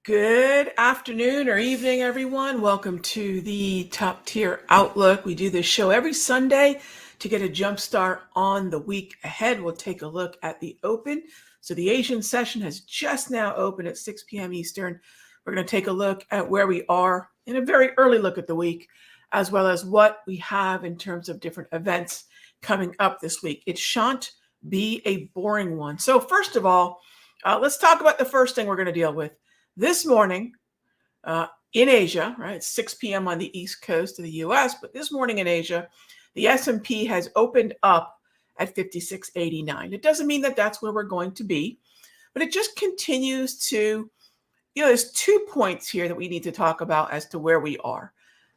Good afternoon or evening, everyone. Welcome to the Top Tier Outlook. We do this show every Sunday to get a jump start on the week ahead. We'll take a look at the open. So the Asian session has just now opened at 6 p.m. Eastern. We're going to take a look at where we are in a very early look at the week, as well as what we have in terms of different events coming up this week. It shan't be a boring one. So first of all, let's talk about the first thing we're going to deal with. This morning in Asia, right, it's 6 p.m. on the East Coast of the U.S., but this morning in Asia, the S&P has opened up at 56.89. It doesn't mean that that's where we're going to be, but it just continues to, there's 2 points here that we need to talk about as to where we are.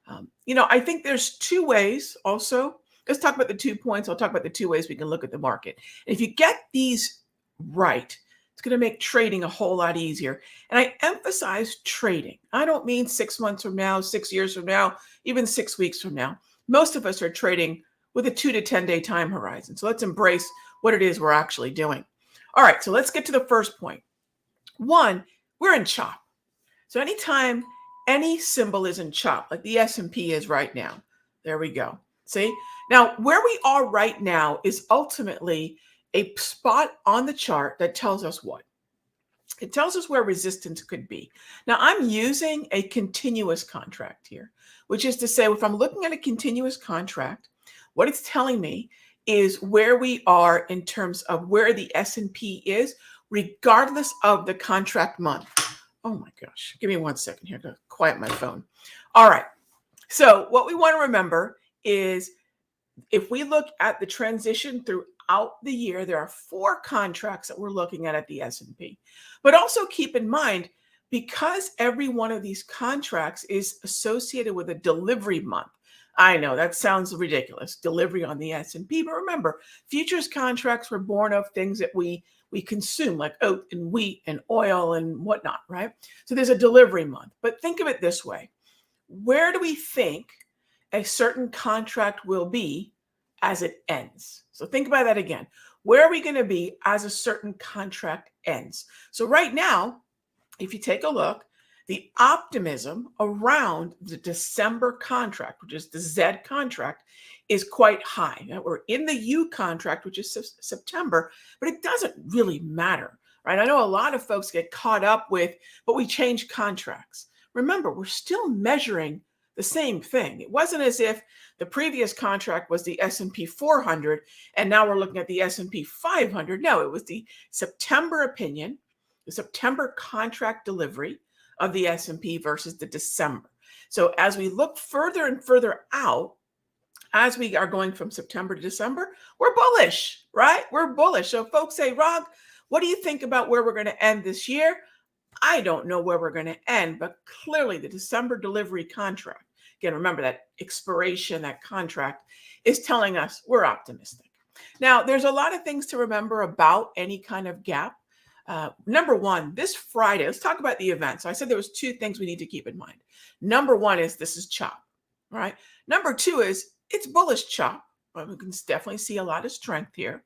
I think there's 2 ways also. Let's talk about the 2 points. I'll talk about the 2 ways we can look at the market. And if you get these right, it's going to make trading a whole lot easier. And I emphasize trading. I don't mean 6 months from now, 6 years from now, even 6 weeks from now. Most of us are trading with a 2 to 10 day time horizon. So let's embrace what it is we're actually doing. All right, so let's get to the first point. 1, we're in chop. So anytime any symbol is in chop, like the S&P is right now, there we go. See? Now, where we are right now is ultimately a spot on the chart that tells us what? It tells us where resistance could be. Now, I'm using a continuous contract here, which is to say, if I'm looking at a continuous contract, what it's telling me is where we are in terms of where the S&P is, regardless of the contract month. Oh my gosh, give me 1 second here to quiet my phone. All right, so what we want to remember is if we look at the transition throughout the year, there are 4 contracts that we're looking at the S&P. But also keep in mind, because every one of these contracts is associated with a delivery month. I know that sounds ridiculous, delivery on the S&P, but remember, futures contracts were born of things that we consume, like oat and wheat and oil and whatnot, right? So there's a delivery month. But think of it this way. Where do we think a certain contract will be as it ends? So think about that again. Where are we going to be as a certain contract ends? So right now, if you take a look, the optimism around the December contract, which is the Z contract, is quite high. Now, we're in the U contract, which is September, but it doesn't really matter, right? I know a lot of folks get caught up with, but we change contracts. Remember, we're still measuring the same thing. It wasn't as if the previous contract was the S&P 400 and now we're looking at the S&P 500. No, it was the September opinion, the September contract delivery of the S&P versus the December. So as we look further and further out, as we are going from September to December, we're bullish, right? We're bullish. So folks say, Rog, what do you think about where we're going to end this year? I don't know where we're going to end, but clearly the December delivery contract, again, remember that expiration, that contract is telling us we're optimistic. Now, there's a lot of things to remember about any kind of gap. Number 1, this Friday, let's talk about the event. So I said there was 2 things we need to keep in mind. Number 1 is this is chop, right? Number 2 is it's bullish chop. We can definitely see a lot of strength here.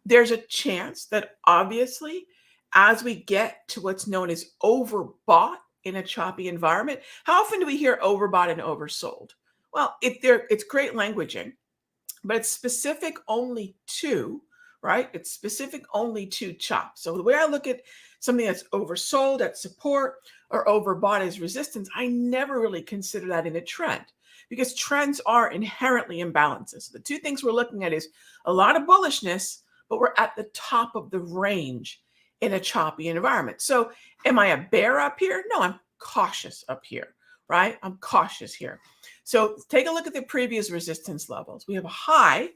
There's a chance that obviously, as we get to what's known as overbought in a choppy environment, how often do we hear overbought and oversold? Well, it's great languaging, but it's specific only to, right? It's specific only to chop. So the way I look at something that's oversold at support or overbought as resistance, I never really consider that in a trend because trends are inherently imbalances. So the 2 things we're looking at is a lot of bullishness, but we're at the top of the range in a choppy environment. So am I a bear up here? No, I'm cautious up here, right? I'm cautious here. So take a look at the previous resistance levels. We have a high.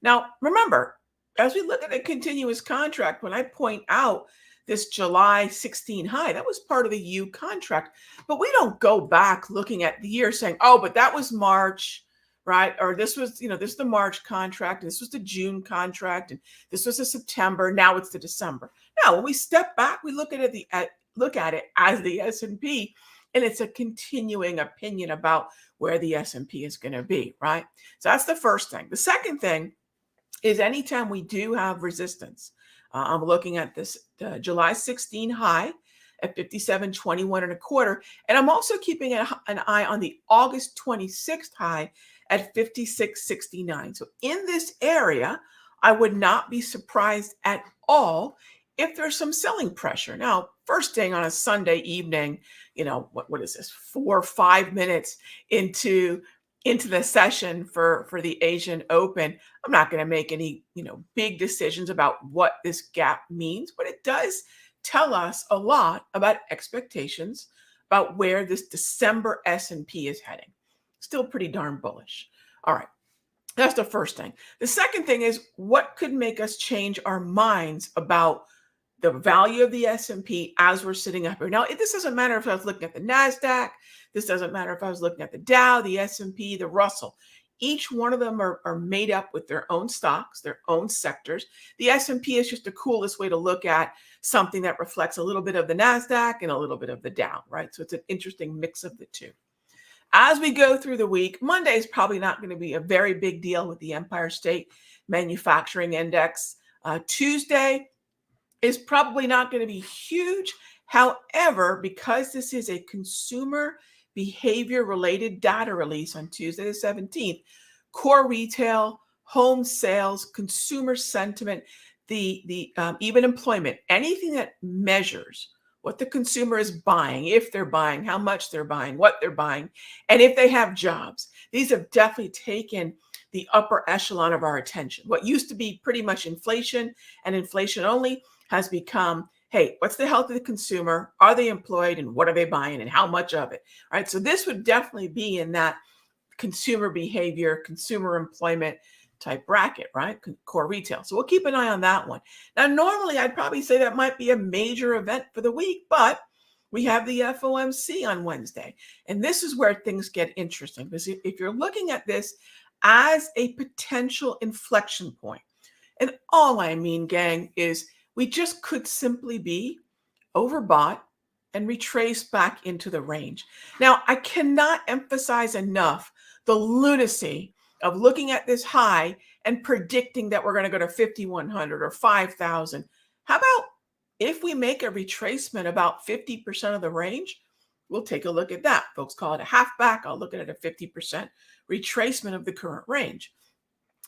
Now, remember, as we look at a continuous contract, when I point out this July 16 high, that was part of the U contract, but we don't go back looking at the year saying, oh, but that was March, right? Or this was, this is the March contract, this was the June contract, and this was the September, now it's the December. Now, when we step back, we look at it as the S&P, and it's a continuing opinion about where the S&P is going to be, right? So that's the first thing. The second thing is anytime we do have resistance, I'm looking at this July 16 high at 57.21 and a quarter. And I'm also keeping an eye on the August 26th high at 56.69. So in this area, I would not be surprised at all if there's some selling pressure. Now, first thing on a Sunday evening, what is this, 4 or 5 minutes into the session for the Asian Open, I'm not going to make any, big decisions about what this gap means, but it does tell us a lot about expectations about where this December S&P is heading. Still pretty darn bullish. All right. That's the first thing. The second thing is, what could make us change our minds about the value of the S&P as we're sitting up here. Now, this doesn't matter if I was looking at the NASDAQ. This doesn't matter if I was looking at the Dow, the S&P, the Russell. Each one of them are made up with their own stocks, their own sectors. The S&P is just the coolest way to look at something that reflects a little bit of the NASDAQ and a little bit of the Dow, right? So it's an interesting mix of the two. As we go through the week, Monday is probably not going to be a very big deal with the Empire State Manufacturing Index. Tuesday is probably not going to be huge. However, because this is a consumer behavior related data release on Tuesday the 17th, core retail, home sales, consumer sentiment, the even employment, anything that measures what the consumer is buying, if they're buying, how much they're buying, what they're buying, and if they have jobs. These have definitely taken the upper echelon of our attention. What used to be pretty much inflation and inflation only has become, hey, what's the health of the consumer? Are they employed, and what are they buying, and how much of it? All right. So this would definitely be in that consumer behavior, consumer employment type bracket, right? Core retail. So we'll keep an eye on that one. Now, normally I'd probably say that might be a major event for the week, but we have the FOMC on Wednesday. And this is where things get interesting, because if you're looking at this as a potential inflection point, and all I mean, gang, is we just could simply be overbought and retrace back into the range. Now, I cannot emphasize enough the lunacy of looking at this high and predicting that we're going to go to 5,100 or 5,000. How about if we make a retracement about 50% of the range? We'll take a look at that. Folks call it a half back. I'll look at it at a 50% retracement of the current range.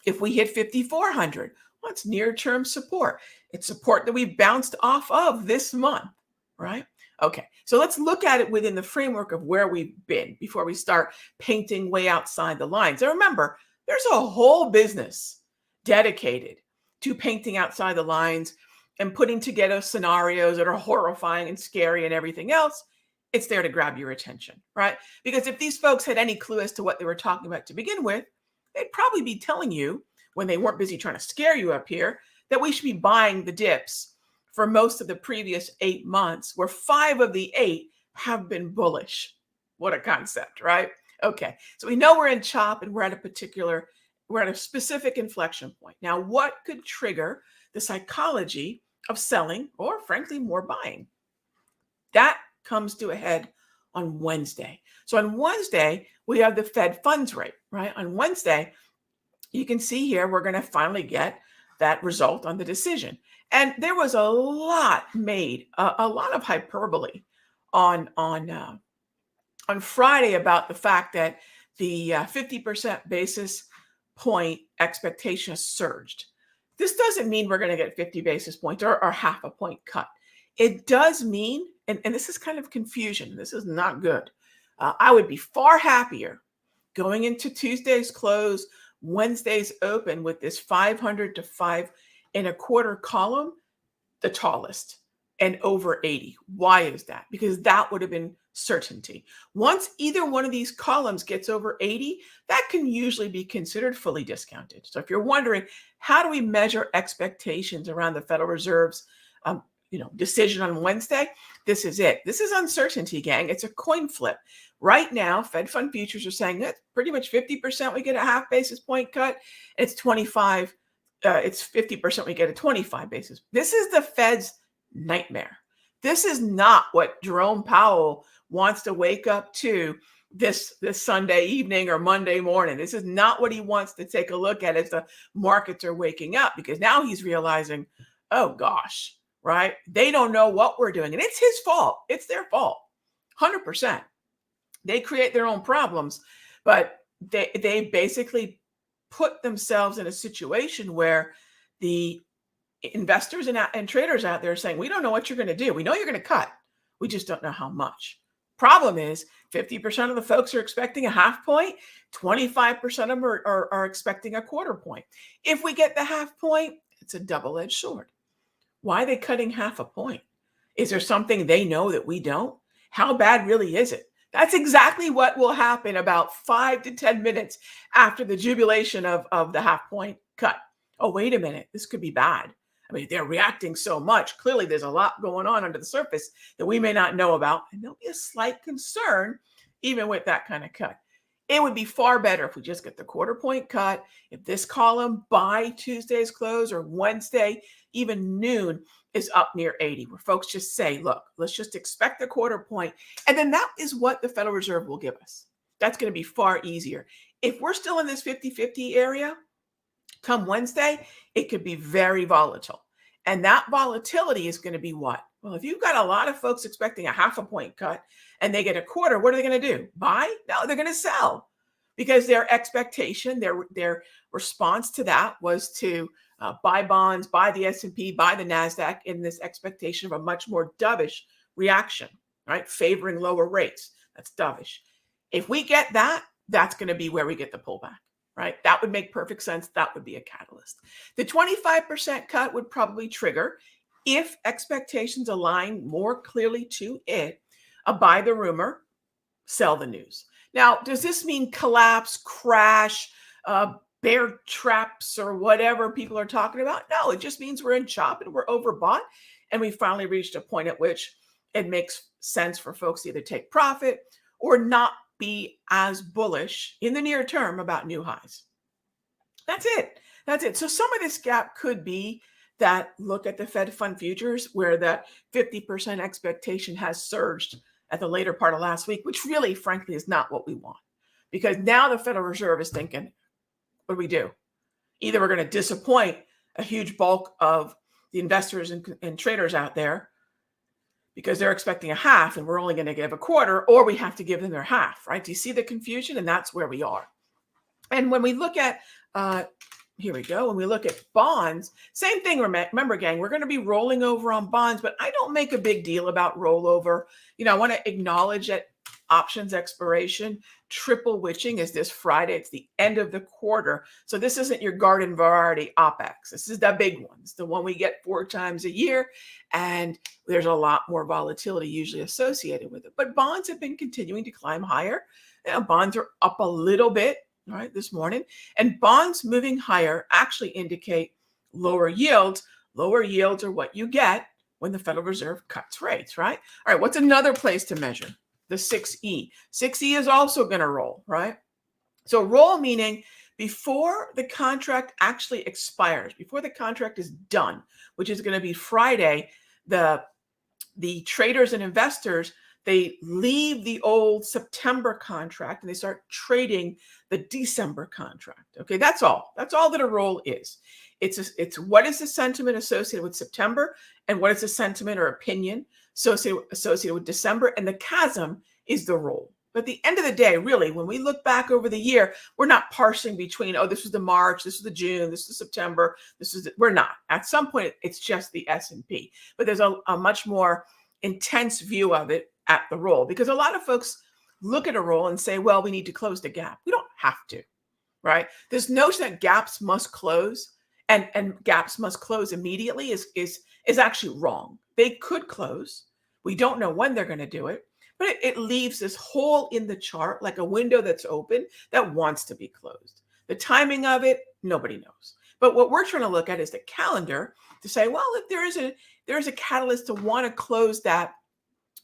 If we hit 5,400, well, it's near-term support. It's support that we bounced off of this month, right? Okay, so let's look at it within the framework of where we've been before we start painting way outside the lines. And remember, there's a whole business dedicated to painting outside the lines and putting together scenarios that are horrifying and scary and everything else. It's there to grab your attention, right? Because if these folks had any clue as to what they were talking about to begin with, they'd probably be telling you, when they weren't busy trying to scare you up here, that we should be buying the dips for most of the previous 8 months, where 5 of the 8 have been bullish. What a concept, right? Okay, so we know we're in chop and we're at a specific inflection point. Now, what could trigger the psychology of selling, or frankly, more buying? That comes to a head on Wednesday. So on Wednesday, we have the Fed funds rate, right? On Wednesday, you can see here, we're going to finally get that result on the decision. And there was a lot made, a lot of hyperbole on Friday about the fact that the 50% basis point expectation surged. This doesn't mean we're going to get 50 basis points or half a point cut. It does mean, and this is kind of confusion, this is not good. I would be far happier going into Tuesday's close, Wednesday's open, with this 500 to 5 1/4 column, the tallest, and over 80. Why is that? Because that would have been certainty. Once either one of these columns gets over 80, that can usually be considered fully discounted. So if you're wondering, how do we measure expectations around the Federal Reserve's decision on Wednesday? This is it. This is uncertainty, gang. It's a coin flip. Right now, Fed fund futures are saying that pretty much 50% we get a half basis point cut. It's 25. It's 50% we get a 25 basis. This is the Fed's nightmare. This is not what Jerome Powell wants to wake up to this Sunday evening or Monday morning. This is not what he wants to take a look at as the markets are waking up, because now he's realizing, oh gosh, right? They don't know what we're doing. And it's his fault. It's their fault. 100%. They create their own problems, but they basically put themselves in a situation where the investors and traders out there are saying, we don't know what you're going to do. We know you're going to cut. We just don't know how much. Problem is 50% of the folks are expecting a half point. 25% of them are expecting a quarter point. If we get the half point, it's a double-edged sword. Why are they cutting half a point? Is there something they know that we don't? How bad really is it? That's exactly what will happen about 5 to 10 minutes after the jubilation of the half point cut. Oh, wait a minute. This could be bad. I mean, they're reacting so much. Clearly, there's a lot going on under the surface that we may not know about. And there'll be a slight concern even with that kind of cut. It would be far better if we just get the quarter point cut. If this column by Tuesday's close or Wednesday, even noon, is up near 80, where folks just say, look, let's just expect the quarter point. And then that is what the Federal Reserve will give us. That's going to be far easier. If we're still in this 50-50 area, come Wednesday, it could be very volatile. And that volatility is going to be what? Well, if you've got a lot of folks expecting a half a point cut and they get a quarter, what are they going to do? Buy? No, they're going to sell, because their expectation, their response to that was to buy bonds, buy the S&P, buy the NASDAQ in this expectation of a much more dovish reaction, right? Favoring lower rates. That's dovish. If we get that, that's going to be where we get the pullback, right? That would make perfect sense. That would be a catalyst. The 25% cut would probably trigger, if expectations align more clearly to it, a buy the rumor, sell the news. Now, does this mean collapse, crash, bear traps, or whatever people are talking about? No, it just means we're in chop and we're overbought. And we finally reached a point at which it makes sense for folks to either take profit or not be as bullish in the near term about new highs. That's it. That's it. So some of this gap could be that look at the Fed fund futures, where that 50% expectation has surged at the later part of last week, which really, frankly, is not what we want. Because now the Federal Reserve is thinking, what do we do? Either we're going to disappoint a huge bulk of the investors and traders out there because they're expecting a half and we're only going to give a quarter, or we have to give them their half, right? Do you see the confusion? And that's where we are. And when we look at, here we go, when we look at bonds, same thing. Remember, gang, we're going to be rolling over on bonds, but I don't make a big deal about rollover. I want to acknowledge that options expiration, triple witching is this Friday. It's the end of the quarter. So this isn't your garden variety OPEX. This is the big one. It's the one we get 4 times a year. And there's a lot more volatility usually associated with it. But bonds have been continuing to climb higher. Bonds are up a little bit, right, this morning. And bonds moving higher actually indicate lower yields. Lower yields are what you get when the Federal Reserve cuts rates, right? All right, what's another place to measure? The 6E. 6E is also going to roll, right? So roll meaning before the contract actually expires, before the contract is done, which is going to be Friday, the traders and investors, they leave the old September contract and they start trading the December contract. Okay, that's all. That's all that a roll is. It's what is the sentiment associated with September and what is the sentiment or opinion associated with December, and the chasm is the roll. But at the end of the day, really, when we look back over the year, we're not parsing between, oh, this was the March, this was the June, this was September, we're not. At some point, it's just the S&P. But there's a much more intense view of it at the roll, because a lot of folks look at a roll and say, well, we need to close the gap. We don't have to, right? This notion that gaps must close and gaps must close immediately is actually wrong. They could close. We don't know when they're going to do it, but it leaves this hole in the chart, like a window that's open that wants to be closed. The timing of it, nobody knows. But what we're trying to look at is the calendar to say, well, if there is a catalyst to want to close that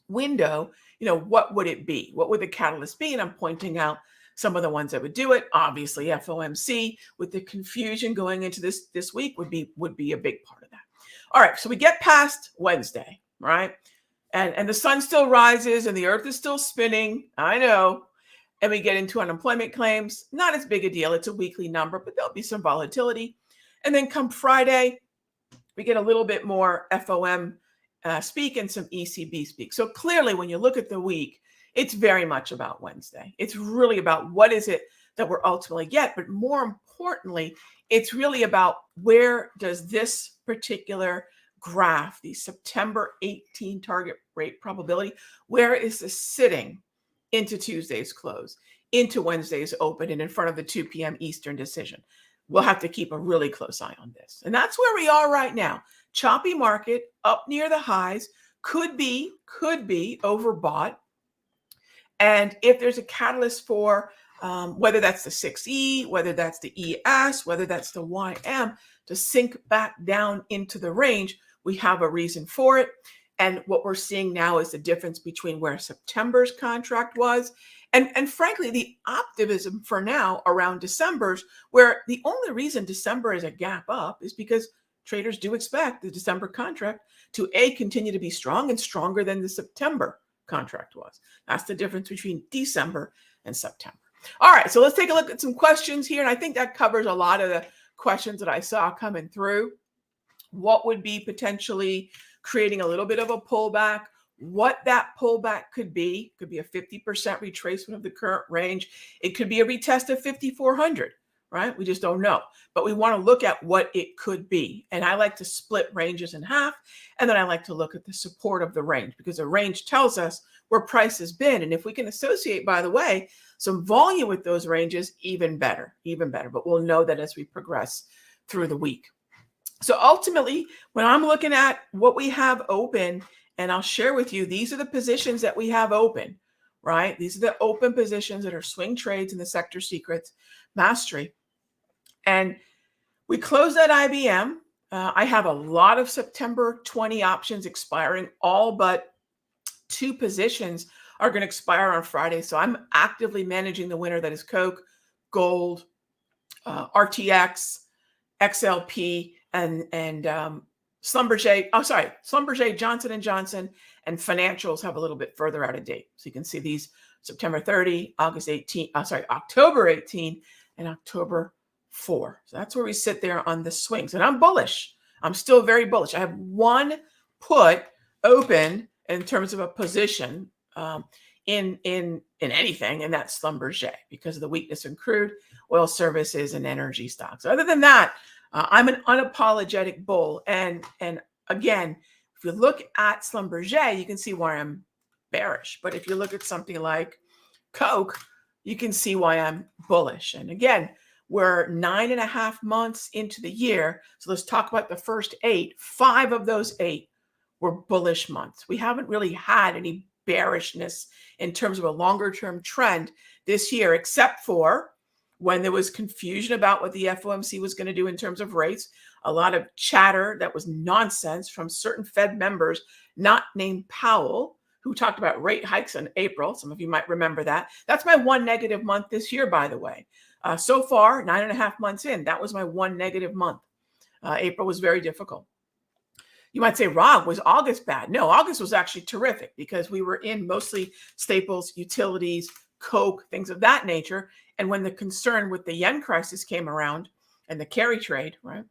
window, what would it be? What would the catalyst be? And I'm pointing out some of the ones that would do it. Obviously, FOMC, with the confusion going into this week, would be a big part of that. All right, so we get past Wednesday, right? And the sun still rises and the earth is still spinning. I know. And we get into unemployment claims. Not as big a deal. It's a weekly number, but there'll be some volatility. And then come Friday, we get a little bit more FOM speak and some ECB speak. So clearly, when you look at the week, it's very much about Wednesday. It's really about what is it that we're ultimately get, but more importantly, it's really about where does this particular graph, the September 18 target rate probability, where is this sitting into Tuesday's close, into Wednesday's open, and in front of the 2 p.m. Eastern decision? We'll have to keep a really close eye on this. And that's where we are right now. Choppy market, up near the highs, could be overbought. And if there's a catalyst for whether that's the 6E, whether that's the ES, whether that's the YM, to sink back down into the range, we have a reason for it. And what we're seeing now is the difference between where September's contract was and frankly, the optimism for now around December's, where the only reason December is a gap up is because traders do expect the December contract to continue to be strong and stronger than the September contract was. That's the difference between December and September. All right, so let's take a look at some questions here. And I think that covers a lot of the questions that I saw coming through. What would be potentially creating a little bit of a pullback? What that pullback could be a 50% retracement of the current range. It could be a retest of 5,400, right? We just don't know. But we want to look at what it could be. And I like to split ranges in half. And then I like to look at the support of the range, because the range tells us where price has been. And if we can associate, by the way, some volume with those ranges, even better, even better. But we'll know that as we progress through the week. So ultimately, when I'm looking at what we have open, and I'll share with you, these are the positions that we have open, right? These are the open positions that are swing trades in the sector secrets mastery. And we closed that IBM. I have a lot of September 20 options expiring. All but 2 positions are going to expire on Friday. So I'm actively managing the winner, that is Coke, Gold, RTX, XLP, and Schlumberger, Johnson & Johnson, and financials have a little bit further out of date. So you can see these September 30, October 18, and October 4. So that's where we sit there on the swings. And I'm bullish. I'm still very bullish. I have one put open in terms of a position in anything, and that's Schlumberger, because of the weakness in crude, oil services, and energy stocks. Other than that, I'm an unapologetic bull. And again, if you look at Schlumberger, you can see why I'm bearish. But if you look at something like Coke, you can see why I'm bullish. And again, we're 9.5 months into the year. So let's talk about the first 8. 5 of those 8 were bullish months. We haven't really had any bearishness in terms of a longer term trend this year, except for when there was confusion about what the FOMC was going to do in terms of rates. A lot of chatter that was nonsense from certain Fed members, not named Powell, who talked about rate hikes in April. Some of you might remember that. That's my one negative month this year, by the way. So far, 9.5 months in, that was my one negative month. April was very difficult. You might say, Rob, was August bad? No, August was actually terrific, because we were in mostly staples, utilities, Coke, things of that nature. And when the concern with the yen crisis came around and the carry trade, right,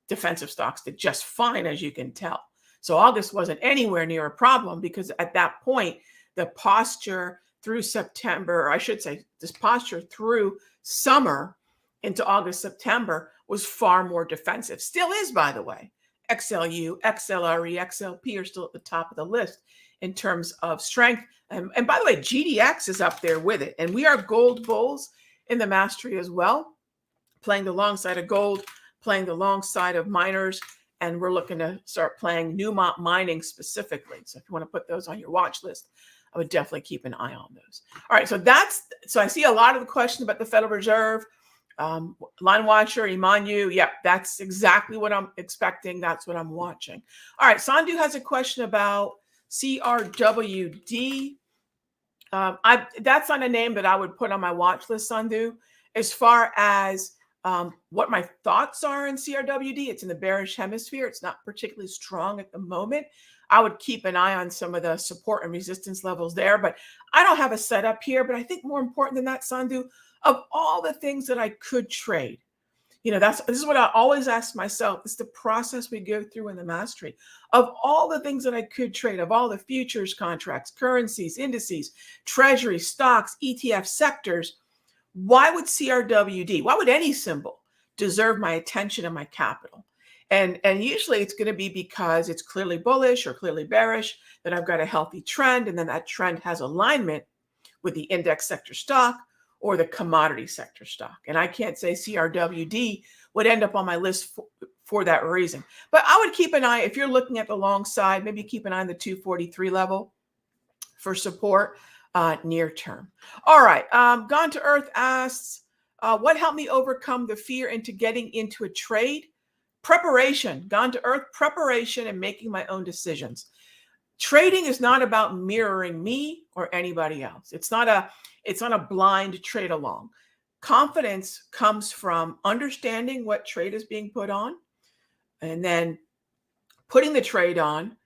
defensive stocks did just fine, as you can tell. So August wasn't anywhere near a problem, because at that point, the posture through September, or I should say, this posture through summer into August, September was far more defensive. Still is, by the way. XLU, XLRE, XLP are still at the top of the list in terms of strength. And by the way, GDX is up there with it. And we are gold bulls in the mastery as well, playing the long side of gold, playing the long side of miners. And we're looking to start playing Newmont mining specifically. So if you want to put those on your watch list, I would definitely keep an eye on those. All right, so I see a lot of the questions about the Federal Reserve. Line watcher, Emanu, yeah, that's exactly what I'm expecting. That's what I'm watching. All right, Sandhu has a question about CRWD. That's not a name that I would put on my watch list, Sandhu. As far as what my thoughts are in CRWD, it's in the bearish hemisphere. It's not particularly strong at the moment. I would keep an eye on some of the support and resistance levels there, but I don't have a setup here. But I think more important than that, Sandhu, of all the things that I could trade, This is what I always ask myself. It's the process we go through in the mastery of all the things that I could trade, of all the futures contracts, currencies, indices, treasury, stocks, ETF sectors. Why would CRWD, why would any symbol deserve my attention and my capital? And usually it's going to be because it's clearly bullish or clearly bearish, that I've got a healthy trend, and then that trend has alignment with the index sector stock or the commodity sector stock. And I can't say CRWD would end up on my list for that reason. But I would keep an eye, if you're looking at the long side, maybe keep an eye on the 243 level for support near term. All right. Gone to Earth asks, what helped me overcome the fear into getting into a trade? Preparation. Gone to Earth, preparation and making my own decisions. Trading is not about mirroring me or anybody else. It's not a blind trade along. Confidence comes from understanding what trade is being put on and then putting the trade on,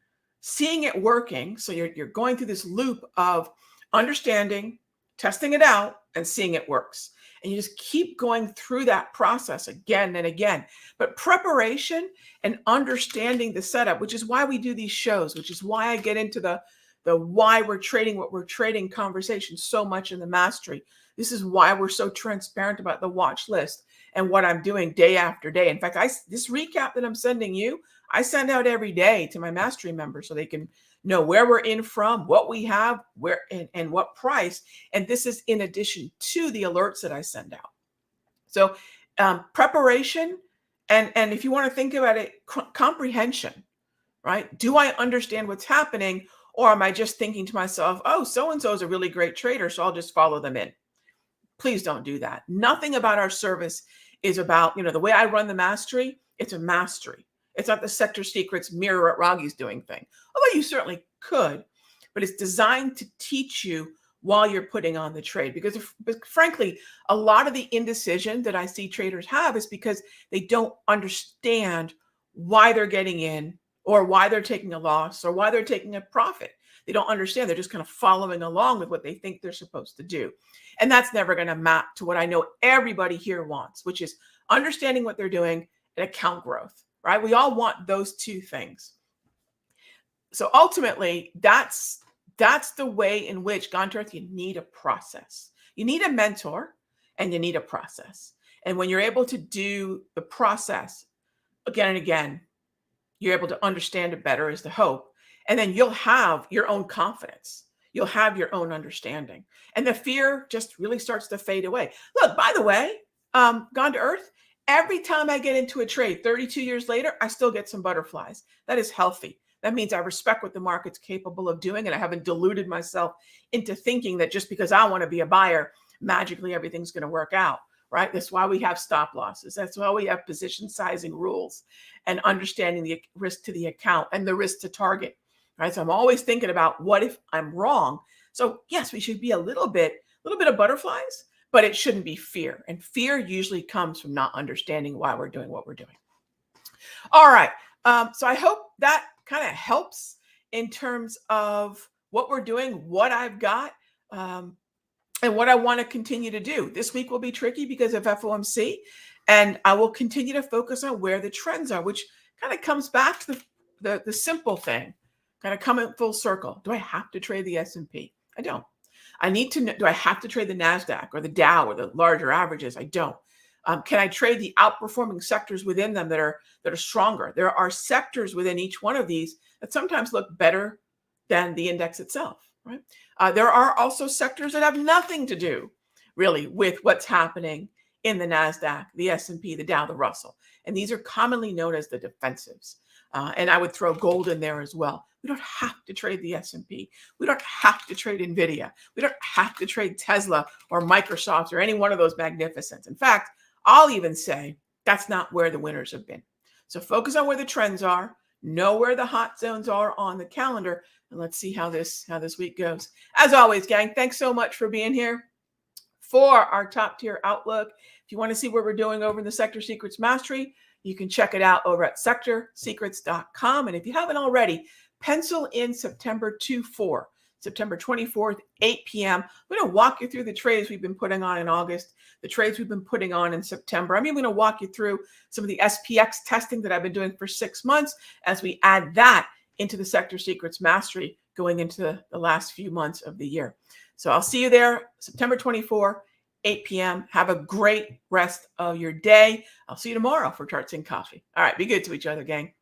seeing it working. So you're going through this loop of understanding, testing it out, and seeing it works. And you just keep going through that process again and again. But preparation and understanding the setup, which is why we do these shows, which is why I get into the why we're trading what we're trading conversation so much in the mastery. This is why we're so transparent about the watch list and what I'm doing day after day. In fact, this recap that I'm sending you, I send out every day to my mastery members so they can know where we're in from, what we have, where and what price. And this is in addition to the alerts that I send out. So preparation, and if you want to think about it, comprehension, right? Do I understand what's happening, or am I just thinking to myself, oh, so-and-so is a really great trader, so I'll just follow them in? Please don't do that. Nothing about our service is about, the way I run the mastery, it's a mastery. It's not the sector secrets mirror what Raghee's doing thing. Although you certainly could, but it's designed to teach you while you're putting on the trade. Because frankly, a lot of the indecision that I see traders have is because they don't understand why they're getting in or why they're taking a loss or why they're taking a profit. They don't understand. They're just kind of following along with what they think they're supposed to do. And that's never going to map to what I know everybody here wants, which is understanding what they're doing and account growth. Right? We all want those two things. So ultimately, that's the way in which, Gone to Earth, you need a process. You need a mentor and you need a process. And when you're able to do the process again and again, you're able to understand it better is the hope. And then you'll have your own confidence. You'll have your own understanding. And the fear just really starts to fade away. Look, by the way, Gone to Earth, every time I get into a trade, 32 years later, I still get some butterflies. That is healthy. That means I respect what the market's capable of doing, and I haven't deluded myself into thinking that just because I want to be a buyer, magically everything's going to work out, right? That's why we have stop losses. That's why we have position sizing rules and understanding the risk to the account and the risk to target, right? So I'm always thinking about what if I'm wrong? So yes, we should be a little bit of butterflies, but it shouldn't be fear. And fear usually comes from not understanding why we're doing what we're doing. All right. So I hope that kind of helps in terms of what we're doing, what I've got, and what I want to continue to do. This week will be tricky because of FOMC, and I will continue to focus on where the trends are, which kind of comes back to the simple thing, kind of come in full circle. Do I have to trade the S&P? I don't. I need to know, do I have to trade the NASDAQ or the Dow or the larger averages? I don't. Can I trade the outperforming sectors within them that are stronger? There are sectors within each one of these that sometimes look better than the index itself, right? There are also sectors that have nothing to do really with what's happening in the NASDAQ, the S&P, the Dow, the Russell. And these are commonly known as the defensives. And I would throw gold in there as well. We don't have to trade the S&P. We don't have to trade NVIDIA. We don't have to trade Tesla or Microsoft or any one of those magnificents. In fact, I'll even say that's not where the winners have been. So focus on where the trends are, know where the hot zones are on the calendar, and let's see how this week goes. As always, gang, thanks so much for being here for our top tier outlook. If you want to see what we're doing over in the Sector Secrets Mastery, you can check it out over at sectorsecrets.com. And if you haven't already, pencil in September 24. September 24th, 8 p.m. I'm going to walk you through the trades we've been putting on in August, the trades we've been putting on in September. I'm even going to walk you through some of the SPX testing that I've been doing for 6 months as we add that into the Sector Secrets Mastery going into the last few months of the year. So I'll see you there September 24, 8 p.m. Have a great rest of your day. I'll see you tomorrow for Charts and Coffee. All right, be good to each other, gang.